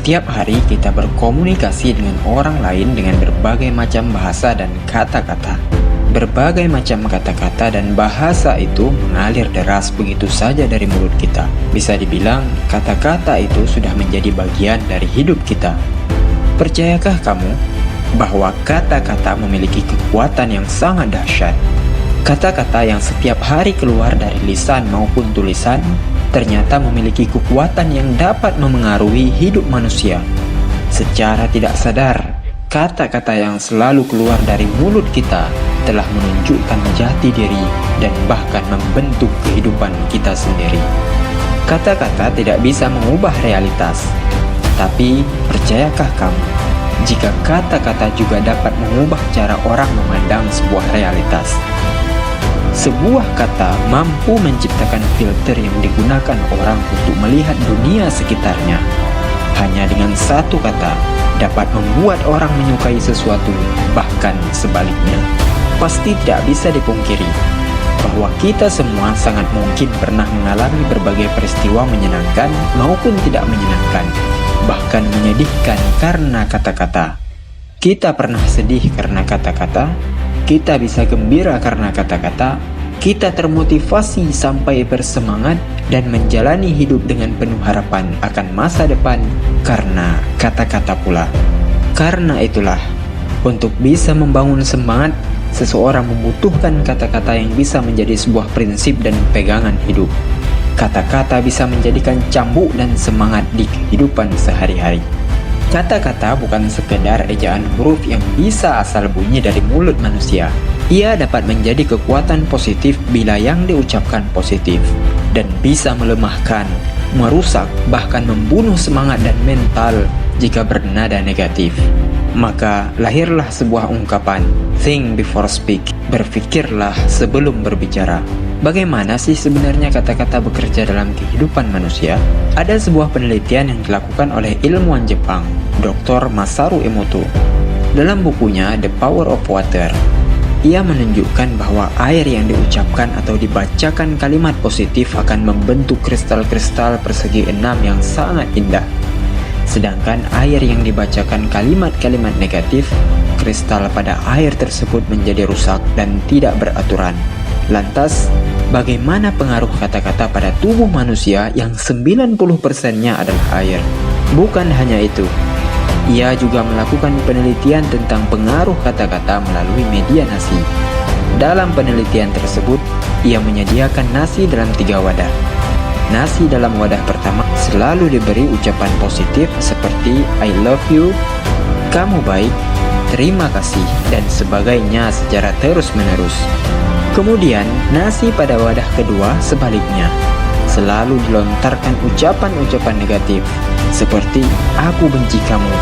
Setiap hari kita berkomunikasi dengan orang lain dengan berbagai macam bahasa dan kata-kata. Berbagai macam kata-kata dan bahasa itu mengalir deras begitu saja dari mulut kita. Bisa dibilang, kata-kata itu sudah menjadi bagian dari hidup kita. Percayakah kamu bahwa kata-kata memiliki kekuatan yang sangat dahsyat? Kata-kata yang setiap hari keluar dari lisan maupun tulisan ternyata memiliki kekuatan yang dapat memengaruhi hidup manusia. Secara tidak sadar, kata-kata yang selalu keluar dari mulut kita telah menunjukkan jati diri dan bahkan membentuk kehidupan kita sendiri. Kata-kata tidak bisa mengubah realitas, tapi percayakah kamu jika kata-kata juga dapat mengubah cara orang memandang sebuah realitas? Sebuah kata mampu menciptakan filter yang digunakan orang untuk melihat dunia sekitarnya. Hanya dengan satu kata dapat membuat orang menyukai sesuatu, bahkan sebaliknya. Pasti tidak bisa dipungkiri bahwa kita semua sangat mungkin pernah mengalami berbagai peristiwa menyenangkan maupun tidak menyenangkan, bahkan menyedihkan karena kata-kata. Kita pernah sedih karena kata-kata, kita bisa gembira karena kata-kata, kita termotivasi sampai bersemangat dan menjalani hidup dengan penuh harapan akan masa depan karena kata-kata pula. Karena itulah, untuk bisa membangun semangat, seseorang membutuhkan kata-kata yang bisa menjadi sebuah prinsip dan pegangan hidup. Kata-kata bisa menjadikan cambuk dan semangat di kehidupan sehari-hari. Kata-kata bukan sekedar ejaan huruf yang bisa asal bunyi dari mulut manusia. Ia dapat menjadi kekuatan positif bila yang diucapkan positif, dan bisa melemahkan, merusak, bahkan membunuh semangat dan mental jika bernada negatif. Maka lahirlah sebuah ungkapan, think before speak, berpikirlah sebelum berbicara. Bagaimana sih sebenarnya kata-kata bekerja dalam kehidupan manusia? Ada sebuah penelitian yang dilakukan oleh ilmuwan Jepang, Dr. Masaru Emoto. Dalam bukunya The Power of Water, ia menunjukkan bahwa air yang diucapkan atau dibacakan kalimat positif akan membentuk kristal-kristal persegi enam yang sangat indah. Sedangkan air yang dibacakan kalimat-kalimat negatif, kristal pada air tersebut menjadi rusak dan tidak beraturan. Lantas, bagaimana pengaruh kata-kata pada tubuh manusia yang 90%-nya adalah air? Bukan hanya itu, ia juga melakukan penelitian tentang pengaruh kata-kata melalui media nasi. Dalam penelitian tersebut, ia menyediakan nasi dalam 3 wadah. Nasi dalam wadah pertama selalu diberi ucapan positif seperti I love you, kamu baik, terima kasih, dan sebagainya secara terus-menerus. Kemudian, nasi pada wadah kedua sebaliknya, selalu dilontarkan ucapan-ucapan negatif seperti aku benci kamu,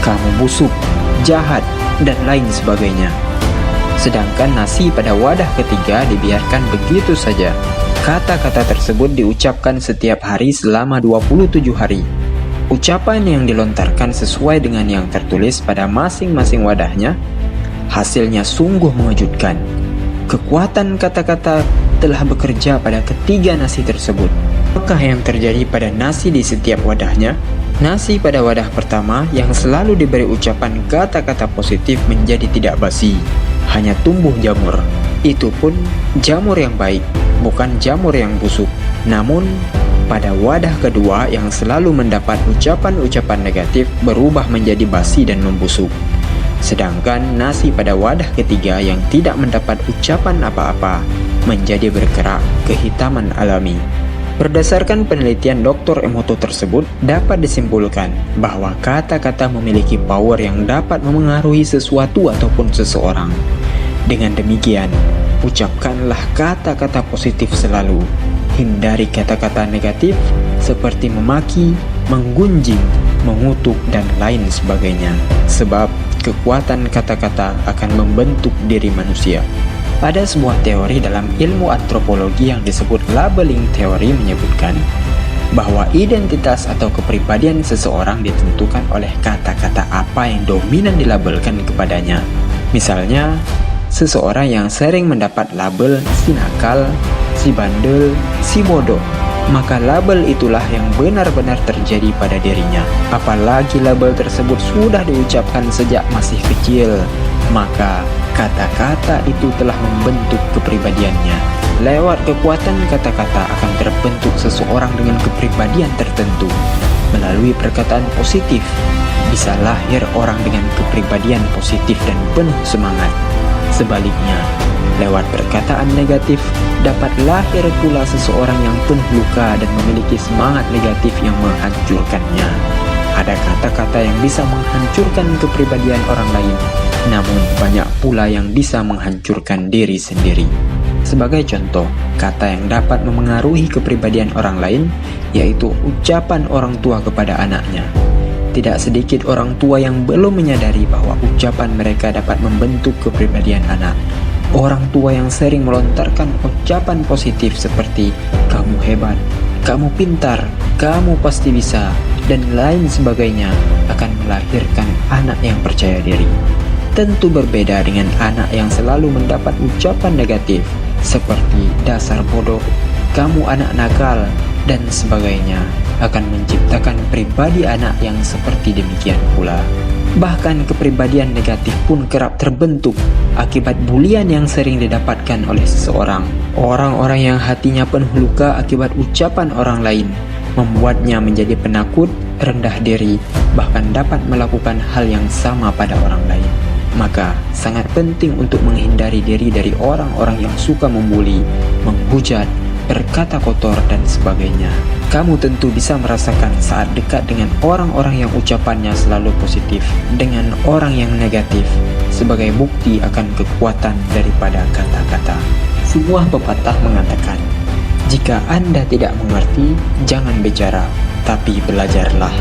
kamu busuk, jahat, dan lain sebagainya. Sedangkan nasi pada wadah ketiga dibiarkan begitu saja. Kata-kata tersebut diucapkan setiap hari selama 27 hari. Ucapan yang dilontarkan sesuai dengan yang tertulis pada masing-masing wadahnya. Hasilnya sungguh mengejutkan. Kekuatan kata-kata telah bekerja pada ketiga nasi tersebut. Apakah yang terjadi pada nasi di setiap wadahnya? Nasi pada wadah pertama yang selalu diberi ucapan kata-kata positif menjadi tidak basi, hanya tumbuh jamur. Itu pun jamur yang baik, bukan jamur yang busuk. Namun, pada wadah kedua yang selalu mendapat ucapan-ucapan negatif berubah menjadi basi dan membusuk. Sedangkan nasi pada wadah ketiga yang tidak mendapat ucapan apa-apa menjadi bergerak kehitaman alami. Berdasarkan penelitian Dr. Emoto tersebut, dapat disimpulkan bahwa kata-kata memiliki power yang dapat memengaruhi sesuatu ataupun seseorang. Dengan demikian, ucapkanlah kata-kata positif selalu. Hindari kata-kata negatif seperti memaki, menggunjing, mengutuk, dan lain sebagainya. Sebab kekuatan kata-kata akan membentuk diri manusia. Ada sebuah teori dalam ilmu antropologi yang disebut labeling teori menyebutkan bahwa identitas atau kepribadian seseorang ditentukan oleh kata-kata apa yang dominan dilabelkan kepadanya. Misalnya, seseorang yang sering mendapat label si nakal, si bandel, si bodoh, maka label itulah yang benar-benar terjadi pada dirinya. Apalagi label tersebut sudah diucapkan sejak masih kecil, maka kata-kata itu telah membentuk kepribadiannya. Lewat kekuatan kata-kata akan terbentuk seseorang dengan kepribadian tertentu. Melalui perkataan positif, bisa lahir orang dengan kepribadian positif dan penuh semangat. Sebaliknya, lewat perkataan negatif, dapat lahir pula seseorang yang penuh luka dan memiliki semangat negatif yang menghancurkannya. Ada kata-kata yang bisa menghancurkan kepribadian orang lain, namun banyak pula yang bisa menghancurkan diri sendiri. Sebagai contoh, kata yang dapat memengaruhi kepribadian orang lain, yaitu ucapan orang tua kepada anaknya. Tidak sedikit orang tua yang belum menyadari bahwa ucapan mereka dapat membentuk kepribadian anak. Orang tua yang sering melontarkan ucapan positif seperti "kamu hebat", "kamu pintar", "kamu pasti bisa", dan lain sebagainya akan melahirkan anak yang percaya diri. Tentu berbeda dengan anak yang selalu mendapat ucapan negatif seperti "dasar bodoh", "kamu anak nakal", dan sebagainya, akan menciptakan pribadi anak yang seperti demikian pula. Bahkan kepribadian negatif pun kerap terbentuk akibat bulian yang sering didapatkan oleh seseorang. Orang-orang yang hatinya penuh luka akibat ucapan orang lain membuatnya menjadi penakut, rendah diri, bahkan dapat melakukan hal yang sama pada orang lain. Maka sangat penting untuk menghindari diri dari orang-orang yang suka membuli, menghujat, berkata kotor, dan sebagainya. Kamu tentu bisa merasakan saat dekat dengan orang-orang yang ucapannya selalu positif dengan orang yang negatif sebagai bukti akan kekuatan daripada kata-kata. Sebuah pepatah mengatakan, "Jika Anda tidak mengerti, jangan bicara, tapi belajarlah."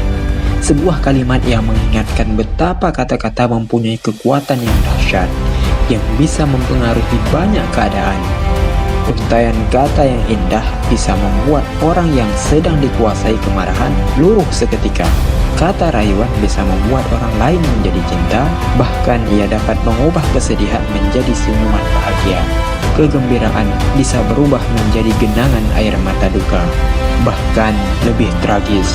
Sebuah kalimat yang mengingatkan betapa kata-kata mempunyai kekuatan yang dahsyat yang bisa mempengaruhi banyak keadaan. Untaian kata yang indah bisa membuat orang yang sedang dikuasai kemarahan luruh seketika. Kata rayuan bisa membuat orang lain menjadi cinta, bahkan ia dapat mengubah kesedihan menjadi senyuman bahagia. Kegembiraan bisa berubah menjadi genangan air mata duka. Bahkan lebih tragis,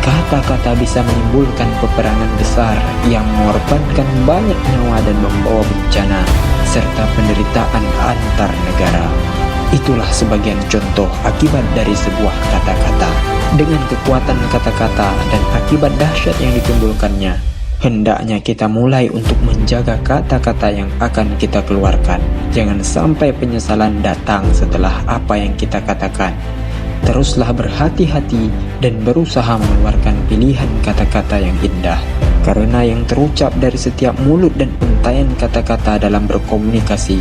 kata-kata bisa menimbulkan peperangan besar yang mengorbankan banyak nyawa dan membawa bencana serta penderitaan antar negara. Itulah sebagian contoh akibat dari sebuah kata-kata. Dengan kekuatan kata-kata dan akibat dahsyat yang ditimbulkannya, hendaknya kita mulai untuk menjaga kata-kata yang akan kita keluarkan. Jangan sampai penyesalan datang setelah apa yang kita katakan. Teruslah berhati-hati dan berusaha mengeluarkan pilihan kata-kata yang indah. Karena yang terucap dari setiap mulut dan untaian kata-kata dalam berkomunikasi,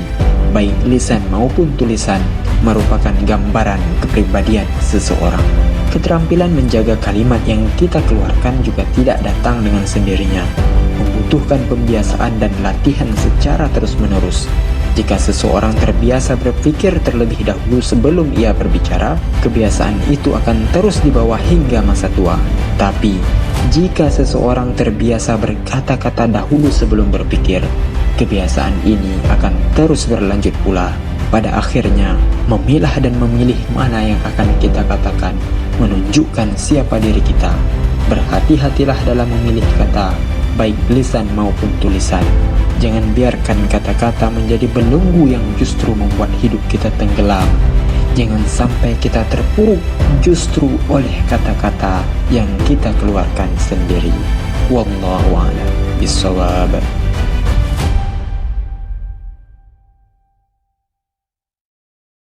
baik lisan maupun tulisan, merupakan gambaran kepribadian seseorang. Keterampilan menjaga kalimat yang kita keluarkan juga tidak datang dengan sendirinya, membutuhkan pembiasaan dan latihan secara terus-menerus. Jika seseorang terbiasa berpikir terlebih dahulu sebelum ia berbicara, kebiasaan itu akan terus dibawa hingga masa tua. Tapi, jika seseorang terbiasa berkata-kata dahulu sebelum berpikir, kebiasaan ini akan terus berlanjut pula. Pada akhirnya, memilah dan memilih mana yang akan kita katakan menunjukkan siapa diri kita. Berhati-hatilah dalam memilih kata, baik lisan maupun tulisan. Jangan biarkan kata-kata menjadi belenggu yang justru membuat hidup kita tenggelam. Jangan sampai kita terpuruk justru oleh kata-kata yang kita keluarkan sendiri. Wallahu a'lam bishawab.